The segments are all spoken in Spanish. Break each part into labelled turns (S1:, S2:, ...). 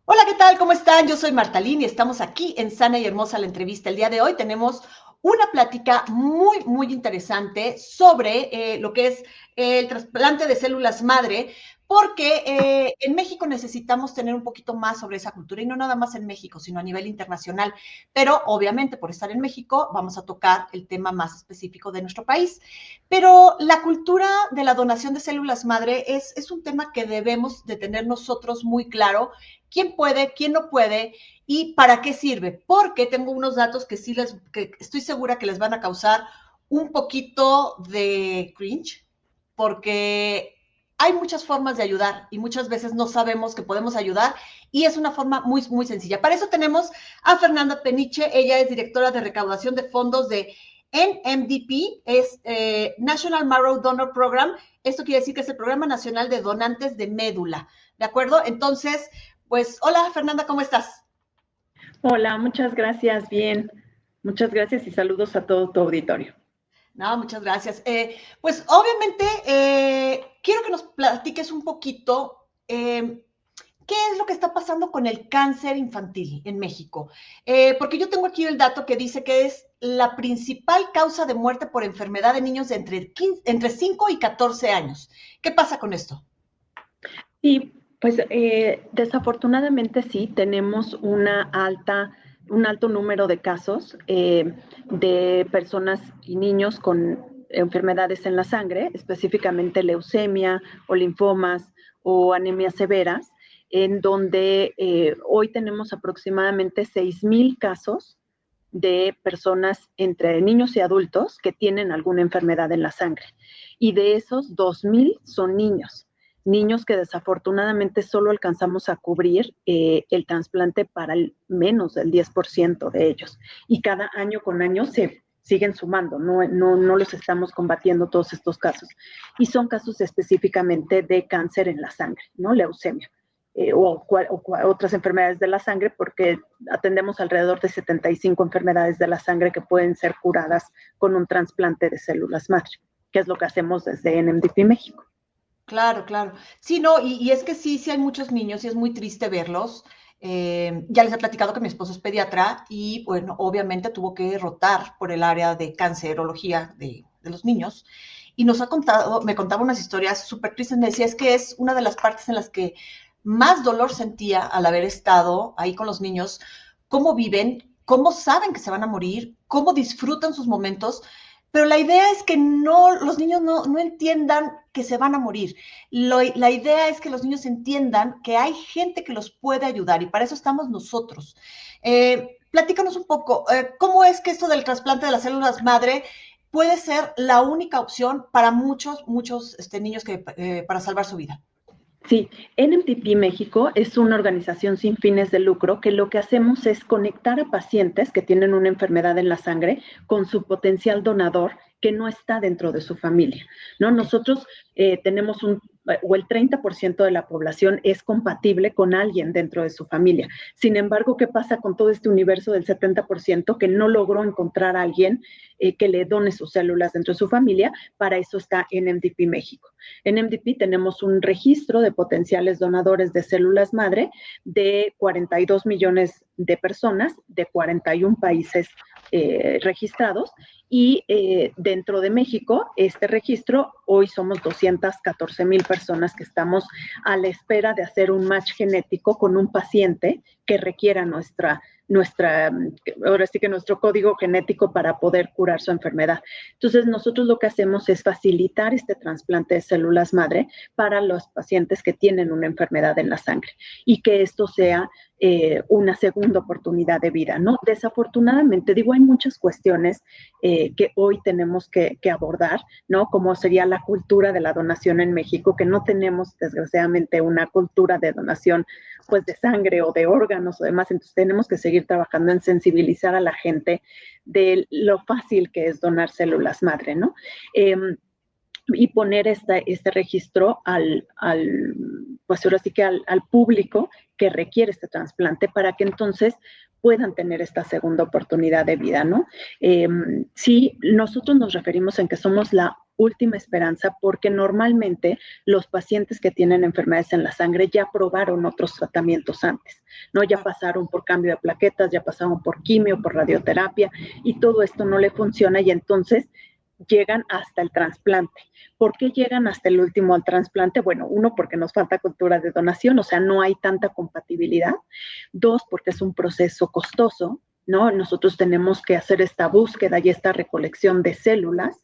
S1: Hola, ¿qué tal? ¿Cómo están? Yo soy Marta Lin y estamos aquí en Sana y Hermosa la entrevista. El día de hoy tenemos una plática muy interesante sobre lo que es el trasplante de células madre, porque en México necesitamos tener un poquito más sobre esa cultura y no nada más en México, sino a nivel internacional. Pero obviamente por estar en México vamos a tocar el tema más específico de nuestro país. Pero la cultura de la donación de células madre es un tema que debemos de tener nosotros muy claro quién puede, quién no puede y para qué sirve. Porque tengo unos datos que estoy segura que les van a causar un poquito de cringe, porque hay muchas formas de ayudar y muchas veces no sabemos que podemos ayudar y es una forma muy sencilla. Para eso tenemos a Fernanda Peniche, ella es directora de recaudación de fondos de NMDP, es National Marrow Donor Program. Esto quiere decir que es el Programa Nacional de Donantes de Médula, ¿de acuerdo? Entonces, pues, hola Fernanda, ¿cómo estás?
S2: Hola, muchas gracias, bien. Muchas gracias y saludos a todo tu auditorio.
S1: No, muchas gracias. Pues obviamente quiero que nos platiques un poquito qué es lo que está pasando con el cáncer infantil en México. Porque yo tengo aquí el dato que dice que es la principal causa de muerte por enfermedad de niños de entre 5 y 14 años. ¿Qué pasa con esto?
S2: Sí, pues desafortunadamente sí, tenemos un alto número de casos de personas y niños con enfermedades en la sangre, específicamente leucemia o linfomas o anemias severas, en donde hoy tenemos aproximadamente 6,000 casos de personas entre niños y adultos que tienen alguna enfermedad en la sangre. Y de esos, 2,000 son niños que desafortunadamente solo alcanzamos a cubrir el trasplante para el menos del 10% de ellos. Y cada año con año se siguen sumando, no los estamos combatiendo todos estos casos. Y son casos específicamente de cáncer en la sangre, ¿no? Leucemia. Otras enfermedades de la sangre, porque atendemos alrededor de 75 enfermedades de la sangre que pueden ser curadas con un trasplante de células madre, que es lo que hacemos desde NMDP México.
S1: Claro, claro. Sí, no, y es que sí hay muchos niños y es muy triste verlos. Ya les he platicado que mi esposo es pediatra y, bueno, obviamente tuvo que rotar por el área de cancerología de los niños. Y me contaba unas historias súper tristes. Me decía, es que es una de las partes en las que más dolor sentía al haber estado ahí con los niños, cómo viven, cómo saben que se van a morir, cómo disfrutan sus momentos, pero la idea es que los niños no entiendan que se van a morir. La idea es que los niños entiendan que hay gente que los puede ayudar y para eso estamos nosotros. Platícanos un poco, ¿cómo es que esto del trasplante de las células madre puede ser la única opción para muchos niños para salvar su vida?
S2: Sí, NMTP México es una organización sin fines de lucro que lo que hacemos es conectar a pacientes que tienen una enfermedad en la sangre con su potencial donador que no está dentro de su familia, ¿no?
S1: Okay.
S2: Nosotros tenemos o el 30% de la población es compatible con alguien dentro de su familia. Sin embargo, ¿qué pasa con todo este universo del 70% que no logró encontrar a alguien que le done sus células dentro de su familia? Para eso está NMDP México. En MDP tenemos un registro de potenciales donadores de células madre de 42 millones de personas de 41 países registrados y dentro de México, este registro, hoy somos 214,000 personas que estamos a la espera de hacer un match genético con un paciente que requiera ahora sí que nuestro código genético para poder curar su enfermedad. Entonces, nosotros lo que hacemos es facilitar este trasplante de células madre para los pacientes que tienen una enfermedad en la sangre y que esto sea una segunda oportunidad de vida, ¿no? Desafortunadamente, digo, hay muchas cuestiones que hoy tenemos que abordar, ¿no? Como sería la cultura de la donación en México, que no tenemos, desgraciadamente, una cultura de donación, pues, de sangre o de órganos o demás. Entonces, tenemos que seguir trabajando en sensibilizar a la gente de lo fácil que es donar células madre, ¿no? Y poner este registro pues ahora sí que al público que requiere este trasplante para que entonces puedan tener esta segunda oportunidad de vida, ¿no? Sí, nosotros nos referimos en que somos la última esperanza porque normalmente los pacientes que tienen enfermedades en la sangre ya probaron otros tratamientos antes, ¿no? Ya pasaron por cambio de plaquetas, ya pasaron por quimio, por radioterapia y todo esto no le funciona y entonces llegan hasta el trasplante. ¿Por qué llegan hasta el último al trasplante? Bueno, uno, porque nos falta cultura de donación, o sea, no hay tanta compatibilidad. Dos, porque es un proceso costoso, ¿no? Nosotros tenemos que hacer esta búsqueda y esta recolección de células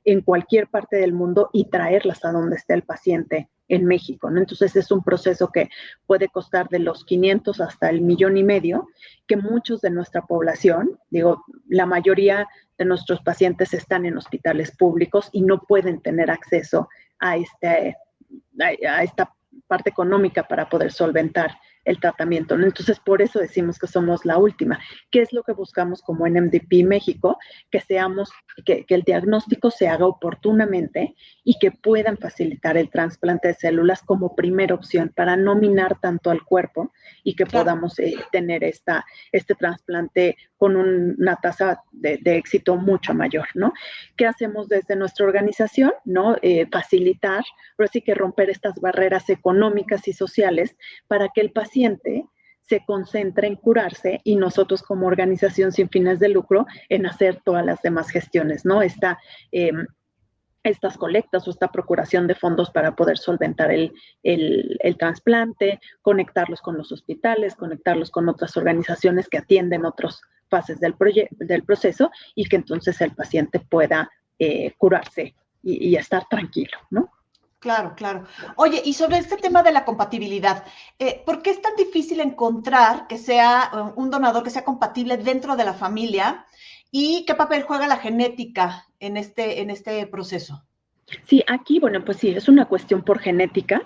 S2: en cualquier parte del mundo y traerlas a donde esté el paciente en México, ¿no? Entonces es un proceso que puede costar de los 500 hasta el 1,5 millones, que muchos de nuestra población, digo, la mayoría de nuestros pacientes están en hospitales públicos y no pueden tener acceso a esta parte económica para poder solventar el tratamiento, ¿no? Entonces, por eso decimos que somos la última. ¿Qué es lo que buscamos como en MDP México? Que el diagnóstico se haga oportunamente y que puedan facilitar el trasplante de células como primera opción para no minar tanto al cuerpo y que podamos tener este trasplante con una tasa de éxito mucho mayor, ¿no? ¿Qué hacemos desde nuestra organización? ¿No? Facilitar, pero sí que romper estas barreras económicas y sociales para que el paciente se concentre en curarse y nosotros como organización sin fines de lucro en hacer todas las demás gestiones, ¿no? Estas colectas o esta procuración de fondos para poder solventar el trasplante, conectarlos con los hospitales, conectarlos con otras organizaciones que atienden otras fases del proceso y que entonces el paciente pueda curarse y estar tranquilo, ¿no?
S1: Claro, claro. Oye, y sobre este tema de la compatibilidad, ¿por qué es tan difícil encontrar que sea un donador que sea compatible dentro de la familia? ¿Y qué papel juega la genética en este proceso?
S2: Sí, aquí, bueno, pues sí, es una cuestión por genética.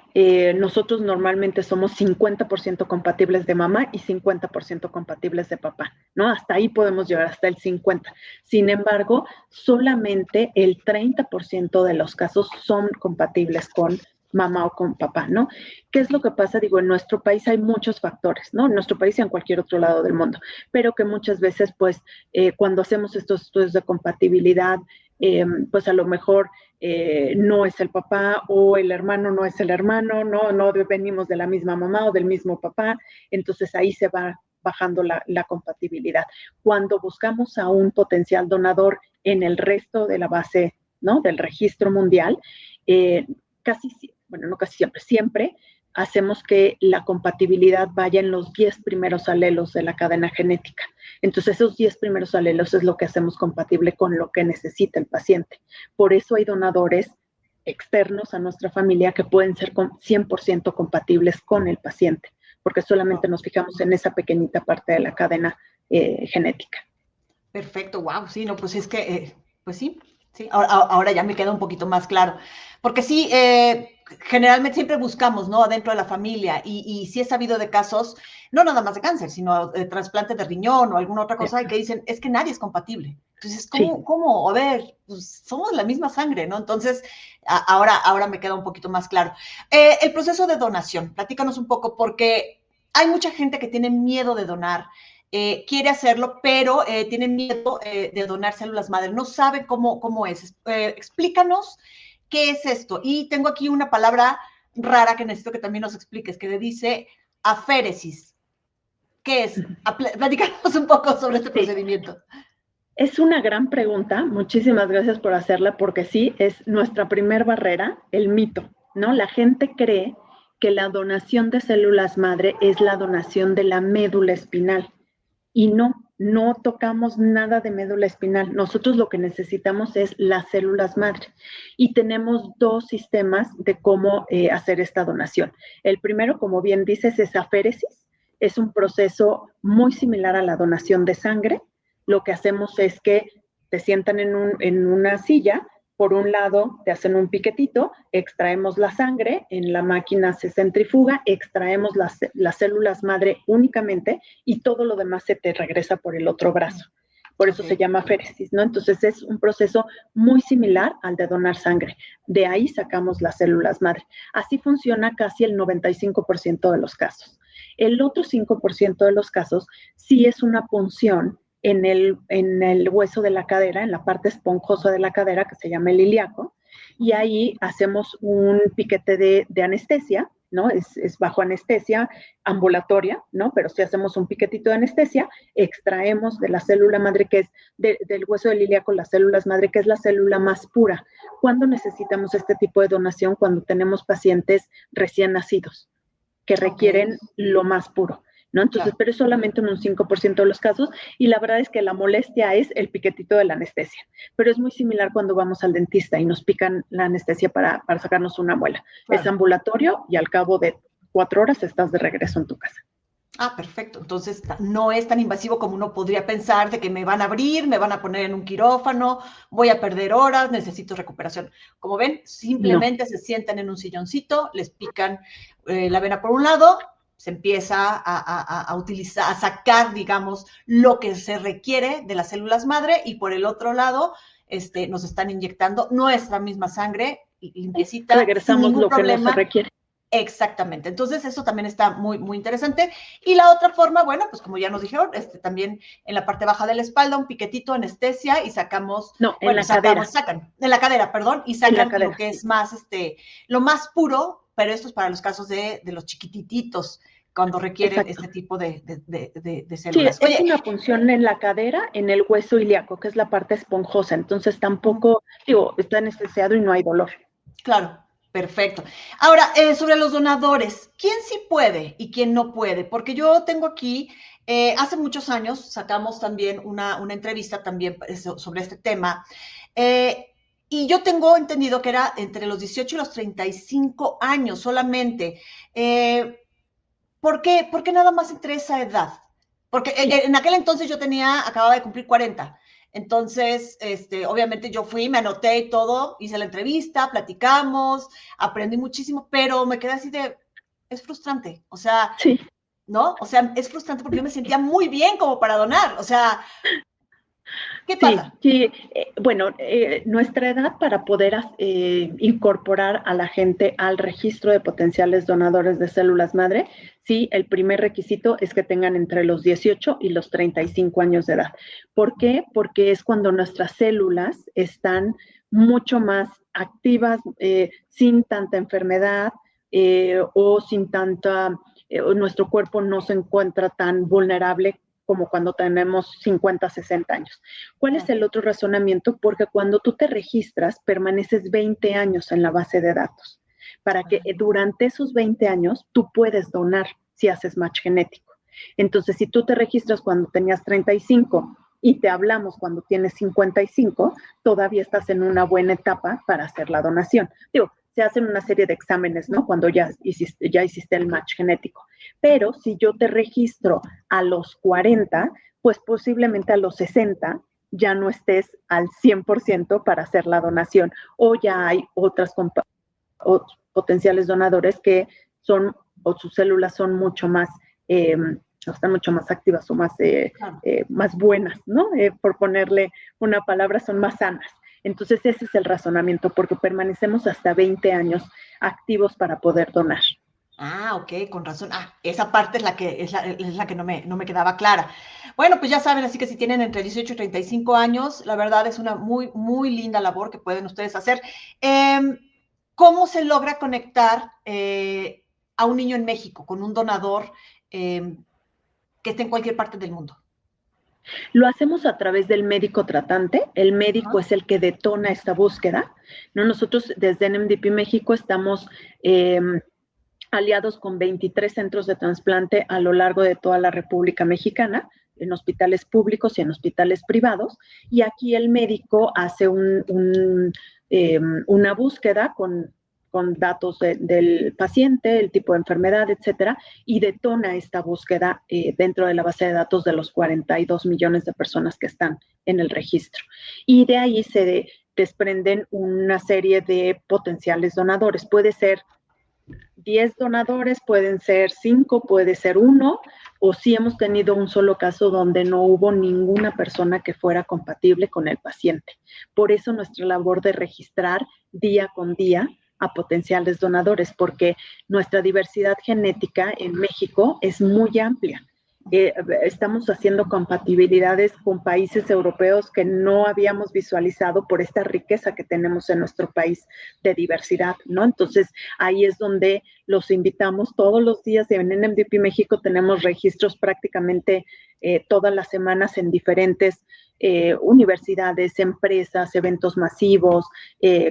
S2: Nosotros normalmente somos 50% compatibles de mamá y 50% compatibles de papá, ¿no? Hasta ahí podemos llegar, hasta el 50%. Sin embargo, solamente el 30% de los casos son compatibles con mamá o con papá, ¿no? ¿Qué es lo que pasa? Digo, en nuestro país hay muchos factores, ¿no? En nuestro país y en cualquier otro lado del mundo, pero que muchas veces, pues, cuando hacemos estos estudios de compatibilidad, pues a lo mejor no es el papá o el hermano no es el hermano, no venimos de la misma mamá o del mismo papá, entonces ahí se va bajando la compatibilidad. Cuando buscamos a un potencial donador en el resto de la base, ¿no? Del registro mundial, no casi siempre hacemos que la compatibilidad vaya en los 10 primeros alelos de la cadena genética. Entonces, esos 10 primeros alelos es lo que hacemos compatible con lo que necesita el paciente. Por eso hay donadores externos a nuestra familia que pueden ser 100% compatibles con el paciente, porque solamente nos fijamos en esa pequeñita parte de la cadena genética.
S1: Perfecto, wow, sí, no, pues es que, pues sí, sí, ahora ya me queda un poquito más claro, porque sí, generalmente siempre buscamos, ¿no? Adentro de la familia, y sí he sabido de casos, no nada más de cáncer, sino de trasplante de riñón o alguna otra cosa, que dicen, es que nadie es compatible. Entonces, ¿cómo? A ver, pues somos la misma sangre, ¿no? Entonces, ahora me queda un poquito más claro. El proceso de donación, platícanos un poco, porque hay mucha gente que tiene miedo de donar, quiere hacerlo, pero tiene miedo de donar células madre, no sabe cómo es. Explícanos qué es esto. Y tengo aquí una palabra rara que necesito que también nos expliques, que dice aféresis. ¿Qué es? Platícanos un poco sobre este procedimiento.
S2: Es una gran pregunta, muchísimas gracias por hacerla, porque sí, es nuestra primer barrera, el mito, ¿no? La gente cree que la donación de células madre es la donación de la médula espinal y no tocamos nada de médula espinal. Nosotros lo que necesitamos es las células madre y tenemos dos sistemas de cómo hacer esta donación. El primero, como bien dices, es aféresis. Es un proceso muy similar a la donación de sangre. Lo que hacemos es que te sientan en una silla, por un lado te hacen un piquetito, extraemos la sangre, en la máquina se centrifuga, extraemos las células madre únicamente y todo lo demás se te regresa por el otro brazo. Por eso se llama aféresis, ¿no? Entonces es un proceso muy similar al de donar sangre. De ahí sacamos las células madre. Así funciona casi el 95% de los casos. El otro 5% de los casos sí es una punción en el hueso de la cadera, en la parte esponjosa de la cadera, que se llama el ilíaco, y ahí hacemos un piquete de anestesia, ¿no? Es bajo anestesia ambulatoria, ¿no? Pero si hacemos un piquetito de anestesia, extraemos de la célula madre, que es del hueso del ilíaco, las células madre, que es la célula más pura. ¿Cuándo necesitamos este tipo de donación? Cuando tenemos pacientes recién nacidos, que requieren lo más puro, ¿no? Entonces,
S1: Claro.
S2: pero es solamente en un 5% de los casos, y la verdad es que la molestia es el piquetito de la anestesia, pero es muy similar cuando vamos al dentista y nos pican la anestesia para sacarnos una muela.
S1: Claro.
S2: Es ambulatorio y al cabo de 4 horas estás de regreso en tu casa.
S1: Ah, perfecto. Entonces no es tan invasivo como uno podría pensar de que me van a abrir, me van a poner en un quirófano, voy a perder horas, necesito recuperación. Como ven, simplemente se sientan en un silloncito, les pican la vena por un lado, se empieza a utilizar, a sacar, digamos, lo que se requiere de las células madre, y por el otro lado nos están inyectando nuestra misma sangre, limpiecita, sin
S2: Regresamos
S1: ningún
S2: lo que no se
S1: problema.
S2: requiere.
S1: Exactamente. Entonces, eso también está muy, muy interesante. Y la otra forma, bueno, pues como ya nos dijeron, también en la parte baja de la espalda, un piquetito, anestesia, y sacamos,
S2: No, en
S1: bueno,
S2: la cadera.
S1: sacan, en la cadera, perdón, y
S2: En la
S1: sacan
S2: cadera,
S1: lo que
S2: sí.
S1: es más, lo más puro, pero esto es para los casos de los chiquitititos, cuando requieren
S2: Exacto.
S1: este tipo de
S2: Sí,
S1: células.
S2: es
S1: Oye,
S2: una punción en la cadera, en el hueso ilíaco, que es la parte esponjosa. Entonces tampoco, digo, está anestesiado y no hay dolor.
S1: claro, perfecto. Ahora, sobre los donadores, ¿quién sí puede y quién no puede? Porque yo tengo aquí, hace muchos años sacamos también una entrevista también sobre este tema, y yo tengo entendido que era entre los 18 y los 35 años solamente. ¿Por qué nada más entre esa edad? Porque
S2: Sí,
S1: en aquel entonces yo acababa de cumplir 40. Entonces, obviamente yo fui, me anoté y todo, hice la entrevista, platicamos, aprendí muchísimo, pero me quedé así de, es frustrante, o sea,
S2: sí.
S1: ¿no? O sea, es frustrante porque yo me sentía muy bien como para donar, o sea, ¿qué
S2: Sí,
S1: pasa?
S2: sí. Bueno, nuestra edad para poder incorporar a la gente al registro de potenciales donadores de células madre, sí, el primer requisito es que tengan entre los 18 y los 35 años de edad. ¿Por qué? Porque es cuando nuestras células están mucho más activas, sin tanta enfermedad, o sin tanta, nuestro cuerpo no se encuentra tan vulnerable como cuando tenemos 50, 60 años. ¿Cuál es el otro razonamiento? Porque cuando tú te registras, permaneces 20 años en la base de datos, para que durante esos 20 años tú puedes donar si haces match genético. Entonces, si tú te registras cuando tenías 35 y te hablamos cuando tienes 55, todavía estás en una buena etapa para hacer la donación. Digo, se hacen una serie de exámenes, ¿no? Cuando ya hiciste el match genético. Pero si yo te registro a los 40, pues posiblemente a los 60 ya no estés al 100% para hacer la donación, o ya hay otras potenciales donadores que son, o sus células son mucho más, están mucho más activas o más buenas, ¿no? Por ponerle una palabra, son más sanas. Entonces ese es el razonamiento, porque permanecemos hasta 20 años activos para poder donar.
S1: Ah, ok, con razón. Ah, esa parte es la que no me quedaba clara. Bueno, pues ya saben, así que si tienen entre 18 y 35 años, la verdad es una muy, muy linda labor que pueden ustedes hacer. Eh, ¿Cómo se logra conectar a un niño en México con un donador que esté en cualquier parte del mundo?
S2: Lo hacemos a través del médico tratante. El médico
S1: Ajá.
S2: es el que detona esta búsqueda, ¿no? Nosotros desde NMDP México estamos aliados con 23 centros de trasplante a lo largo de toda la República Mexicana, en hospitales públicos y en hospitales privados, y aquí el médico hace una búsqueda con datos del paciente, el tipo de enfermedad, etcétera, y detona esta búsqueda dentro de la base de datos de los 42 millones de personas que están en el registro. Y de ahí se desprenden una serie de potenciales donadores. Puede ser 10 donadores, pueden ser 5, puede ser 1, o si hemos tenido un solo caso donde no hubo ninguna persona que fuera compatible con el paciente. Por eso nuestra labor de registrar día con día a potenciales donadores, porque nuestra diversidad genética en México es muy amplia. Estamos haciendo compatibilidades con países europeos que no habíamos visualizado por esta riqueza que tenemos en nuestro país de diversidad, ¿no? Entonces, ahí es donde los invitamos todos los días. En NMDP México tenemos registros prácticamente todas las semanas en diferentes universidades, empresas, eventos masivos,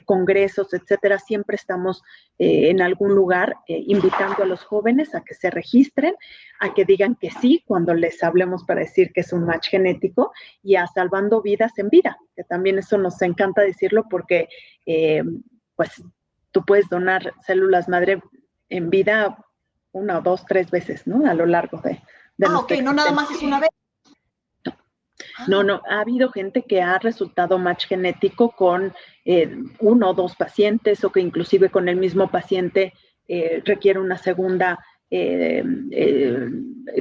S2: congresos, etcétera. Siempre estamos en algún lugar invitando a los jóvenes a que se registren, a que digan que sí cuando les hablemos para decir que es un match genético, y a salvando vidas en vida, que también eso nos encanta decirlo porque pues tú puedes donar células madre en vida 1, 2, 3 veces, ¿no? A lo largo de
S1: ok, no nada más es una vez.
S2: No, ha habido gente que ha resultado match genético con 1 o 2 pacientes, o que inclusive con el mismo paciente requiere una segunda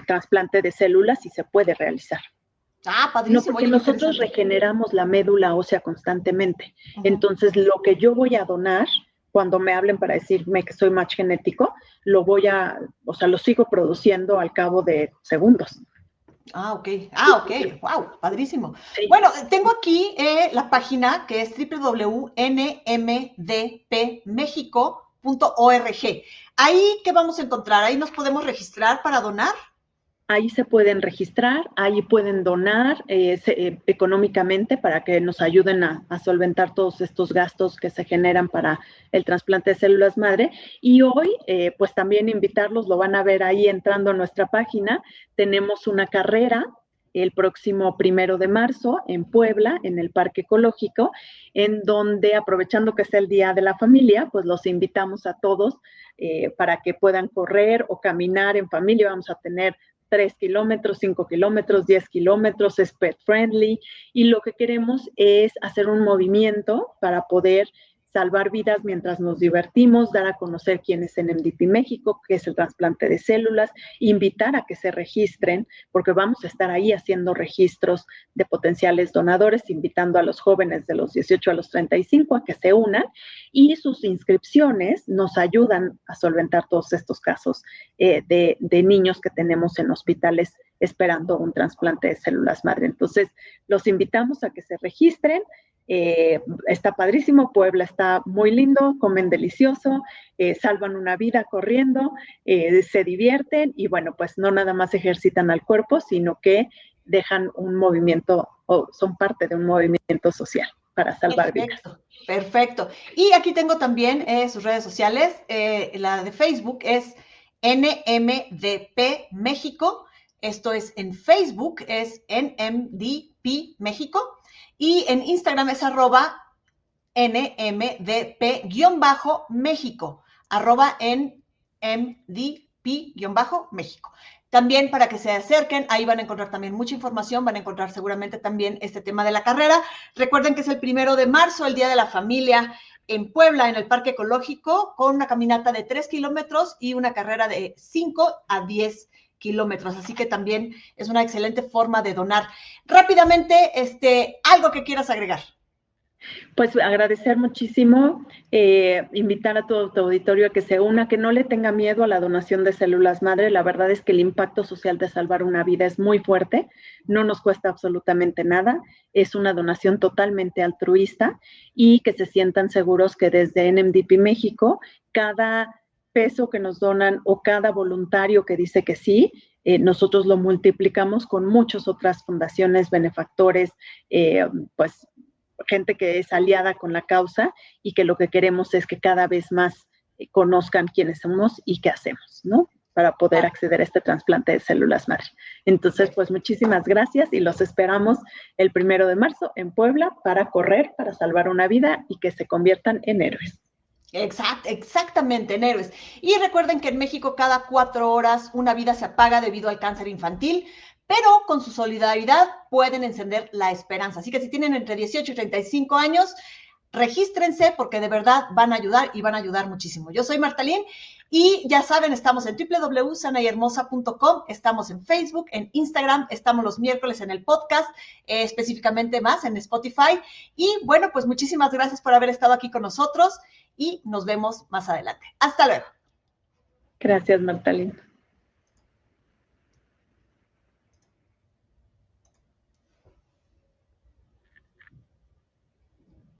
S2: trasplante de células, y se puede realizar.
S1: Padrísimo.
S2: No, porque nosotros regeneramos la médula ósea constantemente. Entonces, lo que yo voy a donar, cuando me hablen para decirme que soy match genético, lo sigo produciendo al cabo de segundos.
S1: Ok, wow, padrísimo. Sí. Bueno, tengo aquí la página que es www.nmdpmexico.org. Ahí, ¿qué vamos a encontrar? Ahí nos podemos registrar para donar.
S2: Ahí se pueden registrar, ahí pueden donar económicamente para que nos ayuden a solventar todos estos gastos que se generan para el trasplante de células madre. Y hoy, pues también invitarlos, lo van a ver ahí entrando a nuestra página. Tenemos una carrera el próximo 1 de marzo en Puebla, en el Parque Ecológico, en donde, aprovechando que es el Día de la Familia, pues los invitamos a todos para que puedan correr o caminar en familia. Vamos a tener 3 kilómetros, 5 kilómetros, 10 kilómetros, es pet friendly, y lo que queremos es hacer un movimiento para poder salvar vidas mientras nos divertimos, dar a conocer quién es NMDP México, qué es el trasplante de células, invitar a que se registren, porque vamos a estar ahí haciendo registros de potenciales donadores, invitando a los jóvenes de los 18 a los 35 a que se unan, y sus inscripciones nos ayudan a solventar todos estos casos de niños que tenemos en hospitales esperando un trasplante de células madre. Entonces, los invitamos a que se registren. Está padrísimo, Puebla está muy lindo, comen delicioso, salvan una vida corriendo, se divierten, y bueno, pues no nada más ejercitan al cuerpo, sino que dejan un movimiento, o son parte de un movimiento social para salvar vidas.
S1: Perfecto. Y aquí tengo también sus redes sociales. La de Facebook es NMDP México. Esto es en Facebook, es NMDP México. Y en Instagram es @NMDP-México, @NMDP-México. También para que se acerquen, ahí van a encontrar también mucha información, van a encontrar seguramente también este tema de la carrera. Recuerden que es el 1 de marzo, el Día de la Familia, en Puebla, en el Parque Ecológico, con una caminata de 3 kilómetros y una carrera de 5 a 10 kilómetros. Así que también es una excelente forma de donar. Rápidamente, algo que quieras agregar.
S2: Pues agradecer muchísimo, invitar a todo tu auditorio a que se una, que no le tenga miedo a la donación de células madre. La verdad es que el impacto social de salvar una vida es muy fuerte, no nos cuesta absolutamente nada, es una donación totalmente altruista, y que se sientan seguros que desde NMDP México, cada peso que nos donan o cada voluntario que dice que sí, nosotros lo multiplicamos con muchas otras fundaciones, benefactores, pues gente que es aliada con la causa, y que lo que queremos es que cada vez más conozcan quiénes somos y qué hacemos, ¿no? Para poder acceder a este trasplante de células madre. Entonces, pues muchísimas gracias, y los esperamos el 1 de marzo en Puebla para correr, para salvar una vida y que se conviertan en héroes.
S1: Exactamente, en héroes. Y recuerden que en México cada 4 horas una vida se apaga debido al cáncer infantil, pero con su solidaridad pueden encender la esperanza. Así que si tienen entre 18 y 35 años, regístrense, porque de verdad van a ayudar, y van a ayudar muchísimo. Yo soy Martalín, y ya saben, estamos en www.sanayhermosa.com, estamos en Facebook, en Instagram, estamos los miércoles en el podcast, específicamente más en Spotify. Y bueno, pues muchísimas gracias por haber estado aquí con nosotros. y nos vemos más adelante. Hasta luego.
S2: Gracias, Magdalena.